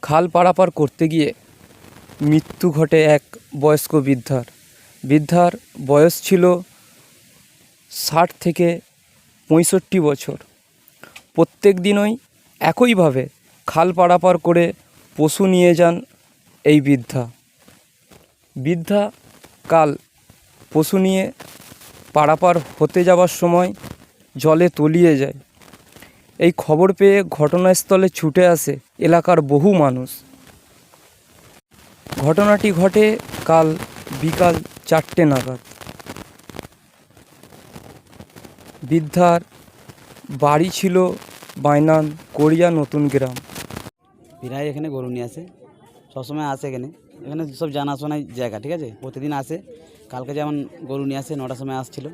খাল পারাপার করতে গিয়ে মৃত্যু ঘটে এক বয়স্ক বৃদ্ধার। বৃদ্ধার বয়স ছিল 60 থেকে 65 বছর। প্রত্যেক দিনই একইভাবে খাল পারাপার করে পশু নিয়ে যান এই বৃদ্ধা কাল পশু নিয়ে পারাপার হতে যাওয়ার সময় জলে তলিয়ে যায়। এই খবর পেয়ে ঘটনাস্থলে ছুটে আসে এলাকার বহু মানুষ। ঘটনাটি ঘটে কাল বিকাল 4টে নাগাদ। বৃদ্ধার বাড়ি ছিল বাইনান কোরিয়া নতুন গ্রাম। প্রায় এখানে গরু নিয়ে আসে, সবসময় আসে এখানে সব জানাশোনাই জায়গা, ঠিক আছে। প্রতিদিন আসে। কালকে যেমন গরু নিয়ে আসে 9টার সময় আসছিল,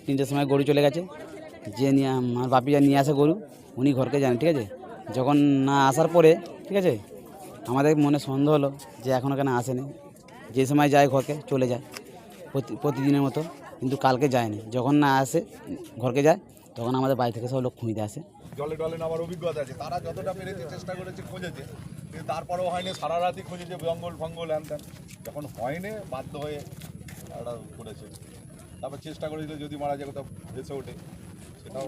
3টের সময় গরু চলে গেছে। যে নিয়ে আমার বাপি যা নিয়ে আসে গরু, উনি ঘরকে যান, ঠিক আছে। যখন না আসার পরে, ঠিক আছে, আমাদের মনে সন্দেহ হলো যে এখনও কেন আসেনি। যে সময় যায় ঘরকে চলে যায় প্রতিদিনের মতো, কিন্তু কালকে যায়নি। যখন না আসে ঘরকে যায়, তখন আমাদের বাড়ি থেকে সব লোক খুঁজতে আসে। জলে টলে নামার অভিজ্ঞতা আছে, তারা যতটা পেরেছে চেষ্টা করেছে, খুঁজেছে, কিন্তু তারপরেও হয়নি। সারা রাতই খুঁজেছে, জঙ্গল ফঙ্গল হ্যান ত্যান, যখন হয়নি বাধ্য হয়ে ওরা করেছে। তারপর চেষ্টা করেছিল যদি মারা যায় কোথাও ভেসে ওঠে, সেটাও।